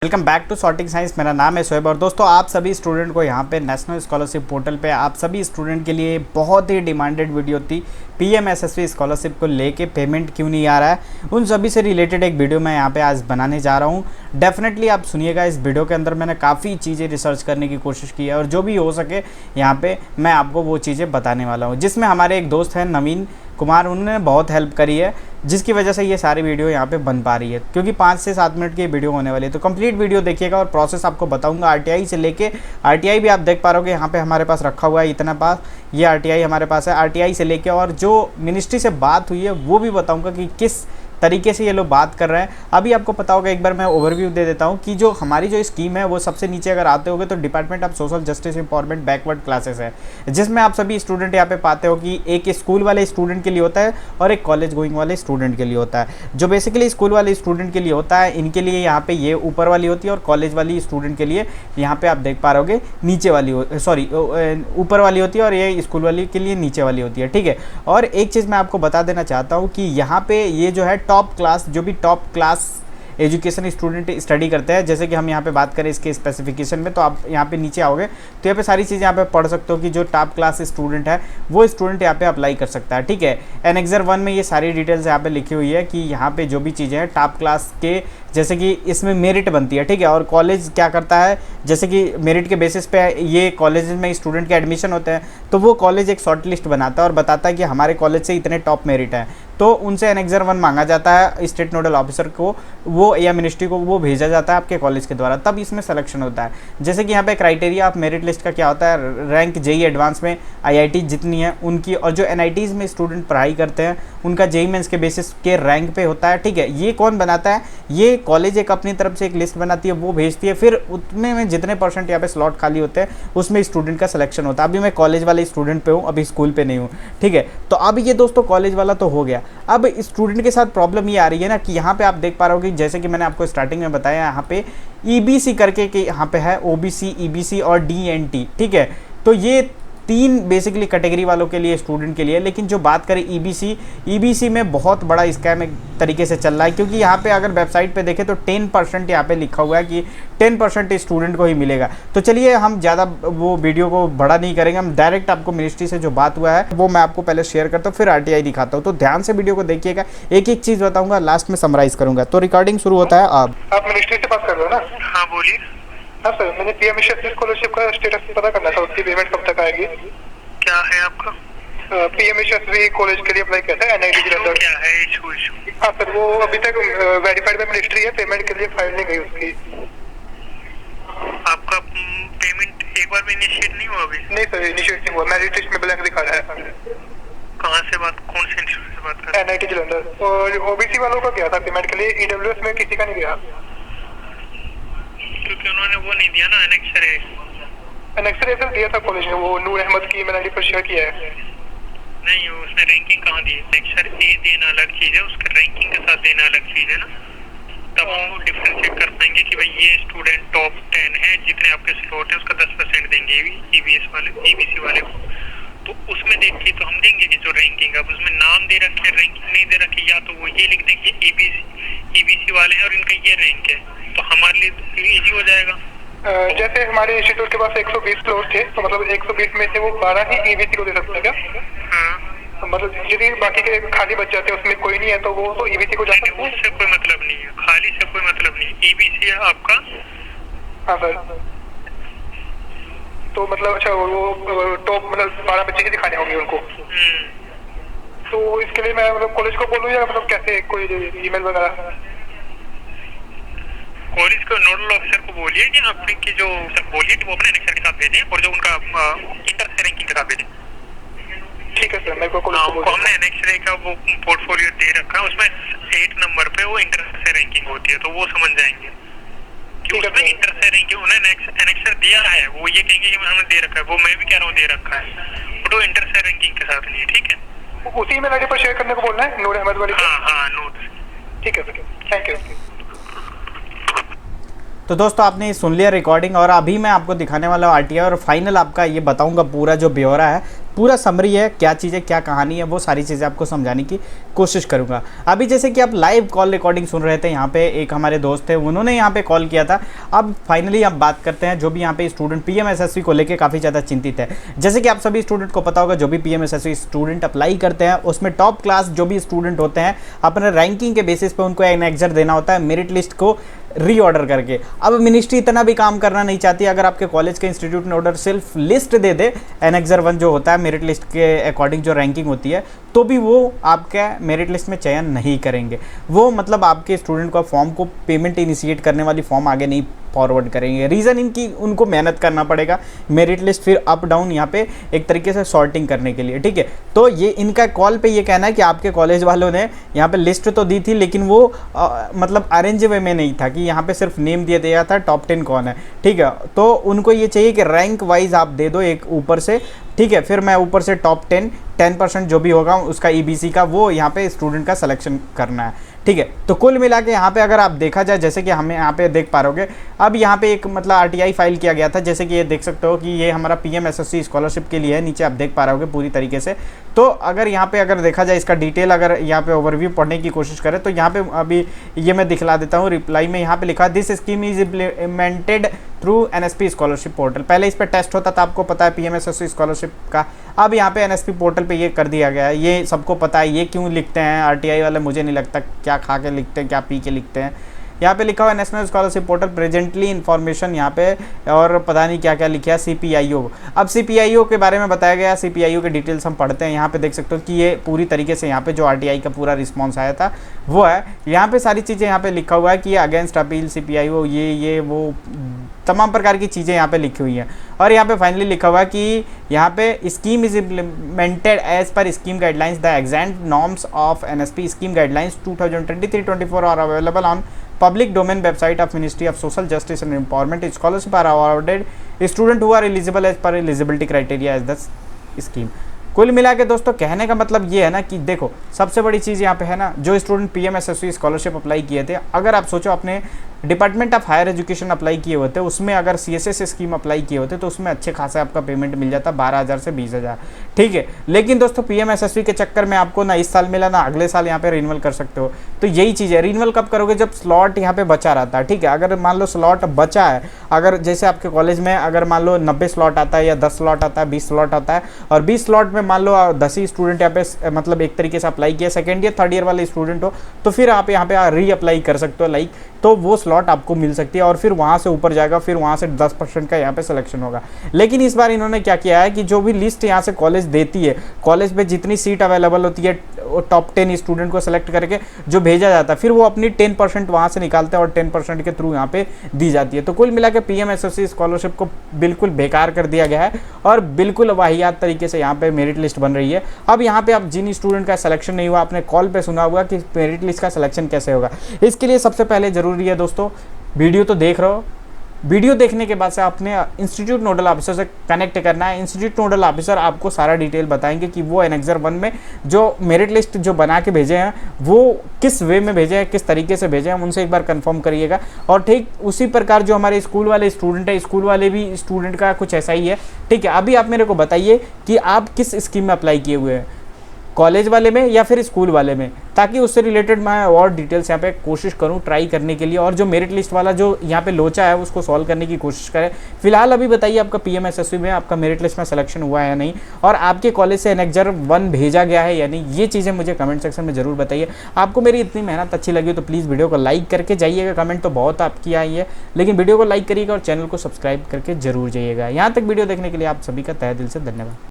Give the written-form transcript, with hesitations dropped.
Welcome back to sorting science. मेरा नाम है शोएब और दोस्तों आप सभी स्टूडेंट को यहाँ पे नेशनल स्कॉलरशिप पोर्टल पे आप सभी स्टूडेंट के लिए बहुत ही डिमांडेड वीडियो थी। पीएमएसएसवाई स्कॉलरशिप को लेके पेमेंट क्यों नहीं आ रहा है, उन सभी से रिलेटेड एक वीडियो मैं यहाँ पे आज बनाने जा रहा हूँ। डेफिनेटली आप सुनिएगा। इस वीडियो के अंदर मैंने काफ़ी चीज़ें रिसर्च करने की कोशिश की है और जो भी हो सके यहाँ पर मैं आपको वो चीज़ें बताने वाला हूँ, जिसमें हमारे एक दोस्त हैं नवीन कुमार, उन्होंने बहुत हेल्प करी है, जिसकी वजह से ये सारी वीडियो यहाँ पे बन पा रही है। क्योंकि 5 से 7 मिनट की वीडियो होने वाली है, तो कंप्लीट वीडियो देखिएगा और प्रोसेस आपको बताऊंगा। आरटीआई से लेके आरटीआई भी आप देख पा रहे हो यहाँ पे हमारे पास रखा हुआ है, इतना पास ये आरटीआई हमारे पास है। आरटीआई से लेके और जो मिनिस्ट्री से बात हुई है वो भी बताऊँगा कि किस तरीके से ये लोग बात कर रहे हैं। अभी आपको पता होगा, एक बार मैं ओवरव्यू दे देता हूँ कि जो हमारी जो स्कीम है वो सबसे नीचे अगर आते होगे तो department of social justice empowerment backward classes है, जिसमें आप सभी स्टूडेंट यहाँ पे पाते हो कि एक स्कूल वाले स्टूडेंट के लिए होता है और एक कॉलेज गोइंग वाले स्टूडेंट के लिए होता है। जो बेसिकली स्कूल वाले स्टूडेंट के लिए होता है, इनके लिए यहाँ पे ये ऊपर वाली होती है और कॉलेज वाली स्टूडेंट के लिए यहाँ पे आप देख पा रहे हो नीचे वाली ऊपर वाली होती है और ये स्कूल वाली के लिए नीचे वाली होती है। ठीक है। और एक चीज़ मैं आपको बता देना चाहता हूँ कि यहाँ पे ये जो है टॉप क्लास, जो भी top class education student study करते हैं, जैसे कि हम यहाँ पे बात करें इसके स्पेसिफिकेशन में, तो आप यहाँ पे नीचे आओगे तो यहाँ पे सारी चीज़ें यहाँ पे पढ़ सकते हो कि जो टॉप क्लास स्टूडेंट है वो स्टूडेंट यहाँ पे अप्लाई कर सकता है। ठीक है। एनेक्सर 1 में ये सारी डिटेल्स यहाँ पे लिखी हुई है कि यहाँ पे जो भी चीज़ें हैं टॉप क्लास के, जैसे कि इसमें मेरिट बनती है। ठीक है। और कॉलेज क्या करता है, जैसे कि मेरिट के बेसिस पे ये कॉलेज में स्टूडेंट के एडमिशन होते हैं, तो वो कॉलेज एक शॉर्ट लिस्ट बनाता है और बताता है कि हमारे कॉलेज से इतने टॉप मेरिट है, तो उनसे एनेक्सर 1 मांगा जाता है स्टेट नोडल ऑफिसर को, वो या मिनिस्ट्री को वो भेजा जाता है आपके कॉलेज के द्वारा, तब इसमें सिलेक्शन होता है। जैसे कि यहाँ पे क्राइटेरिया ऑफ मेरिट लिस्ट का क्या होता है, रैंक जेई एडवांस में आईआईटी जितनी है उनकी, और जो एनआईटीज़ में स्टूडेंट पढ़ाई करते हैं उनका जेई मेंस के बेसिस के रैंक पे होता है। ठीक है। ये कौन बनाता है, ये कॉलेज एक अपनी तरफ से एक लिस्ट बनाती है, वो भेजती है, फिर उतने में जितने परसेंट यहाँ पे स्लॉट खाली होते हैं उसमें स्टूडेंट का सिलेक्शन होता है। अभी मैं कॉलेज वाले स्टूडेंट पे हूँ, अभी स्कूल पे नहीं हूँ। ठीक है। तो अब ये दोस्तों कॉलेज वाला तो हो गया। अब स्टूडेंट के साथ प्रॉब्लम ये आ रही है ना कि यहाँ पे आप देख पा रहे हो कि जैसे कि मैंने आपको स्टार्टिंग में बताया, यहाँ पे ईबीसी करके कि यहाँ पे है ओबीसी, ईबीसी और डीएनटी। ठीक है। तो ये 3 बेसिकली कैटेगरी वालों के लिए स्टूडेंट के लिए। लेकिन जो बात करें ईबीसी में बहुत बड़ा स्कैम एक तरीके से चल रहा है, क्योंकि यहाँ पे अगर वेबसाइट पे देखें तो 10% यहाँ पे लिखा हुआ है कि 10% स्टूडेंट को ही मिलेगा। तो चलिए हम ज़्यादा वो वीडियो को बड़ा नहीं करेंगे, हम डायरेक्ट आपको मिनिस्ट्री से जो बात हुआ है वो मैं आपको पहले शेयर करता हूँ, फिर आरटीआई दिखाता हूँ। तो ध्यान से वीडियो को देखिएगा, एक एक चीज़ बताऊँगा, लास्ट में समराइज करूँगा। तो रिकॉर्डिंग शुरू होता है। आप मिनिस्ट्री से बात कर रहे हो ना? हाँ बोलिए। हाँ सर, मैंने पीएमएसएसवाई स्कॉलरशिप का स्टेटस पता करना था, उसकी पेमेंट कब तक आएगी? क्या है आपका? पीएमएसएसवाई कॉलेज के लिए अप्लाई किया था एनआईटी जलंधर। क्या है इशू? हाँ सर, वो अभी तक वेरीफाइड बाय मिनिस्ट्री है, पेमेंट के लिए फाइल नहीं गई उसकी। आपका पेमेंट एक बार भी इनिशिएट नहीं हुआ अभी? नहीं सर, इनिशिएट नहीं हुआ, मेरिट लिस्ट में ब्लैंक दिखा रहा है। कहाँ से बात, कौन से इंस्टीट्यूट से बात कर रहे हैं? एनआईटी जलंधर। और ओबीसी वालों का क्या था पेमेंट के लिए, ईडब्ल्यूएस में किसी का नहीं गया, क्योंकि उन्होंने वो नहीं दिया ना एनेक्सर सर दिया था कॉलेज ने, वो नूर अहमद की ईमेल आईडी पर शेयर किया है। नहीं, उसने रैंकिंग कहाँ दी? एनेक्सर ए देना अलग चीज़ है, उसका रैंकिंग के साथ देना अलग चीज़ है ना, तब हम डिफ्रेंशिएट कर पाएंगे कि भाई ये स्टूडेंट टॉप 10 है, जितने आपके स्लॉट है उसका 10% देंगे ईबीसी वाले को। तो उसमें देख के तो हम देंगे कि जो रैंकिंग, अब उसमें नाम दे रखे हैं, रैंकिंग नहीं दे रखी, या तो वो ये लिख देंगे ईबीसी वाले हैं और इनका ये रैंक है, तो हमारे लिए इजी हो जाएगा। जैसे हमारे इंस्टीट्यूट के पास 120 स्लॉट थे, तो मतलब 120 में से वो 12 ही ईबीसी को दे सकते हैं क्या? हाँ। मतलब यदि बाकी के खाली बच जाते हैं उसमें कोई नहीं है तो वो तो ईबीसी को जा सकते हैं? उससे कोई मतलब नहीं है, खाली से कोई मतलब नहीं, ईबीसी है आपका। हाँ सर। तो मतलब अच्छा, वो टॉप मतलब 12 बच्चे ही दिखाने होंगे उनको। तो इसके लिए मैं मतलब कॉलेज को बोलूँ या मतलब कैसे, कोई ईमेल वगैरह? कॉलेज को नोडल ऑफिसर को बोलिए कि आपकी जो बोलिए वो अपने एनेक्सर के साथ भेजें और जो उनका इंटर से रैंकिंग के साथ भेजें। ठीक है सर, मेरे को कॉलेज को हमने एनेक्सर का वो पोर्टफोलियो दे रखा है, उसमें 8 नंबर पे वो इंटर से रैंकिंग होती है, तो वो समझ जाएंगे कि उसमें इंटर से रैंकिंग उन्होंने एनेक्सर दिया है, वो ये कहेंगे कि हमने दे रखा है, वो मैं भी कह रहा हूँ दे रखा है, बट वो इंटर से रैंकिंग के साथ नहीं है। ठीक है। उसी ईमेल आईडी पर शेयर करने को बोलना है, नूर अहमद वाली? हाँ नोट। ठीक है सर, थैंक यू। तो दोस्तों आपने सुन लिया रिकॉर्डिंग, और अभी मैं आपको दिखाने वाला हूँ आरटीआई, और फाइनल आपका ये बताऊंगा पूरा जो ब्यौरा है, पूरा समरी है, क्या चीज़ है, क्या कहानी है, वो सारी चीज़ें आपको समझाने की कोशिश करूँगा। अभी जैसे कि आप लाइव कॉल रिकॉर्डिंग सुन रहे थे, यहाँ पे एक हमारे दोस्त थे, उन्होंने यहाँ पे कॉल किया था। अब फाइनली आप बात करते हैं जो भी यहाँ पे स्टूडेंट PMSSB को लेके काफ़ी ज़्यादा चिंतित है। जैसे कि आप सभी स्टूडेंट को पता होगा, जो भी PMSSB स्टूडेंट अप्लाई करते हैं उसमें टॉप क्लास जो भी स्टूडेंट होते हैं अपने रैंकिंग के बेसिस पे उनको एनेक्जर देना होता है, मेरिट लिस्ट को रीऑर्डर करके। अब मिनिस्ट्री इतना भी काम करना नहीं चाहती। अगर आपके कॉलेज के इंस्टीट्यूट ने ऑर्डर सिर्फ लिस्ट दे दे, एनेक्जर 1 जो होता है मेरिट लिस्ट के अकॉर्डिंग जो रैंकिंग होती है, तो भी वो आपके मेरिट लिस्ट में चयन नहीं करेंगे। वो मतलब आपके स्टूडेंट का फॉर्म को पेमेंट इनिशिएट करने वाली फॉर्म आगे नहीं फॉरवर्ड करेंगे। रीज़न इनकी, उनको मेहनत करना पड़ेगा मेरिट लिस्ट फिर अप डाउन यहाँ पे एक तरीके से सॉर्टिंग करने के लिए, ठीक है। तो ये इनका कॉल पे ये कहना है कि आपके कॉलेज वालों ने यहाँ पे लिस्ट तो दी थी, लेकिन वो मतलब अरेंज वे में नहीं था कि यहाँ पे सिर्फ नेम दिया गया था टॉप 10 कौन है, ठीक है। तो उनको ये चाहिए कि रैंक वाइज आप दे दो एक ऊपर से, ठीक है। फिर मैं ऊपर से टॉप 10% जो भी होगा उसका EBC का वो यहाँ पे स्टूडेंट का सिलेक्शन करना है, ठीक है। तो कुल मिला के यहाँ पे अगर आप देखा जाए, जैसे कि हमें यहाँ पे देख पा रहोगे, अब यहाँ पे एक मतलब RTI फाइल किया गया था, जैसे कि ये देख सकते हो कि ये हमारा PMSSB स्कॉलरशिप के लिए है। नीचे आप देख पा रहोगे पूरी तरीके से। तो अगर यहाँ पे अगर देखा जाए इसका डिटेल, अगर यहाँ पे ओवरव्यू पढ़ने की कोशिश करें तो यहाँ पे अभी ये मैं दिखला देता हूँ। रिप्लाई में यहाँ पे लिखा this scheme is implemented through NSP scholarship portal. पहले इस पर टेस्ट होता था, आपको पता है PMSSB स्कॉलरशिप का। अब यहाँ पे NSP पोर्टल पे ये कर दिया गया है। ये सबको पता है। ये क्यों लिखते हैं RTI वाले, मुझे नहीं लगता क्या खा के लिखते हैं, क्या पी के लिखते हैं। यहाँ पे लिखा हुआ national scholarship portal presently information यहाँ पे, और पता नहीं क्या क्या लिखा है CPIO। अब CPIO के बारे में बताया गया। CPIO के डिटेल्स हम पढ़ते हैं। यहाँ पे देख सकते हो कि ये पूरी तरीके से यहाँ पे जो RTI का पूरा रिस्पॉन्स आया था वो है। यहाँ पे सारी चीज़ें यहाँ पे लिखा हुआ है कि अगेंस्ट अपील CPIO, ये वो तमाम प्रकार की चीज़ें यहाँ पे लिखी हुई हैं। और यहाँ पे फाइनली लिखा हुआ है कि यहाँ पे scheme is implemented as per scheme guidelines the exact norms of NSP scheme guidelines 2023-24 are available on public domain website of Ministry of Social Justice and Empowerment. Scholarship are awarded students who are eligible as per eligibility criteria as the scheme. कुल मिला के दोस्तों कहने का मतलब ये है ना कि देखो, सबसे बड़ी चीज़ यहाँ पे है ना, जो स्टूडेंट PMSSB स्कॉलरशिप अप्लाई किए थे, अगर आप सोचो अपने department of higher education apply किए होते, उसमें अगर CSS स्कीम अप्लाई किए होते तो उसमें अच्छे खासा आपका पेमेंट मिल जाता 12,000 से 20,000, ठीक है। लेकिन दोस्तों PMSSB के चक्कर में आपको ना इस साल मिला ना अगले साल यहाँ पे रिन्यूअल कर सकते हो। तो यही चीज़ है। रिन्यूअल कब करोगे? जब स्लॉट यहाँ पे बचा रहता है, ठीक है। अगर मान लो स्लॉट बचा है, अगर जैसे आपके कॉलेज में अगर मान लो 90 स्लॉट आता है या 10 स्लॉट आता है, 20 स्लॉट आता है, और 20 स्लॉट में मान लो 10 ही स्टूडेंट यहाँ पे मतलब एक तरीके से अप्लाई किया, सेकेंड ईयर थर्ड ईयर वाले स्टूडेंट हो, तो फिर आप यहाँ पे री अप्लाई कर सकते हो लाइक, तो वो स्लॉट आपको मिल सकती है और फिर वहाँ से ऊपर जाएगा, फिर वहाँ से 10% का यहाँ पे सिलेक्शन होगा। लेकिन इस बार इन्होंने क्या किया है कि जो भी लिस्ट यहाँ से कॉलेज देती है, कॉलेज में जितनी सीट अवेलेबल होती है टॉप 10 स्टूडेंट को सेलेक्ट करके जो भेजा जाता है, फिर वो अपनी 10% वहाँ से निकालते हैं और 10% के थ्रू यहाँ पे दी जाती है। तो कुल मिला के PMSSB स्कॉलरशिप को बिल्कुल बेकार कर दिया गया है और बिल्कुल वाहियात तरीके से यहाँ पे मेरिट लिस्ट बन रही है। अब यहाँ पे आप जिन स्टूडेंट का सिलेक्शन नहीं हुआ, आपने कॉल पे सुना होगा कि मेरिट लिस्ट का सिलेक्शन कैसे होगा। इसके लिए सबसे पहले जरूरी है दोस्तों, वीडियो तो देख रहे हो, वीडियो देखने के बाद से आपने इंस्टीट्यूट नोडल ऑफिसर से कनेक्ट करना है। इंस्टीट्यूट नोडल ऑफिसर आपको सारा डिटेल बताएंगे कि वो एनेक्जर 1 में जो मेरिट लिस्ट जो बना के भेजे हैं वो किस वे में भेजे हैं, किस तरीके से भेजे हैं, उनसे एक बार कंफर्म करिएगा। और ठीक उसी प्रकार जो हमारे स्कूल वाले स्टूडेंट है, स्कूल वाले भी स्टूडेंट का कुछ ऐसा ही है, ठीक है। अभी आप मेरे को बताइए कि आप किस स्कीम में अप्लाई किए हुए हैं, कॉलेज वाले में या फिर स्कूल वाले में, ताकि उससे रिलेटेड मैं और डिटेल्स यहाँ पे कोशिश करूँ ट्राई करने के लिए, और जो मेरिट लिस्ट वाला जो यहाँ पे लोचा है उसको सॉल्व करने की कोशिश करें। फिलहाल अभी बताइए आपका PMSSB में आपका मेरिट लिस्ट में सिलेक्शन हुआ है या नहीं, और आपके कॉलेज से एनेक्जर 1 भेजा गया है या नहीं, ये चीज़ें मुझे कमेंट सेक्शन में जरूर बताइए। आपको मेरी इतनी मेहनत अच्छी लगी तो प्लीज़ वीडियो को लाइक करके जाइएगा। कमेंट तो बहुत आपकी आई है, लेकिन वीडियो को लाइक करिएगा और चैनल को सब्सक्राइब करके जरूर जाइएगा। यहाँ तक वीडियो देखने के लिए आप सभी का तहे दिल से धन्यवाद।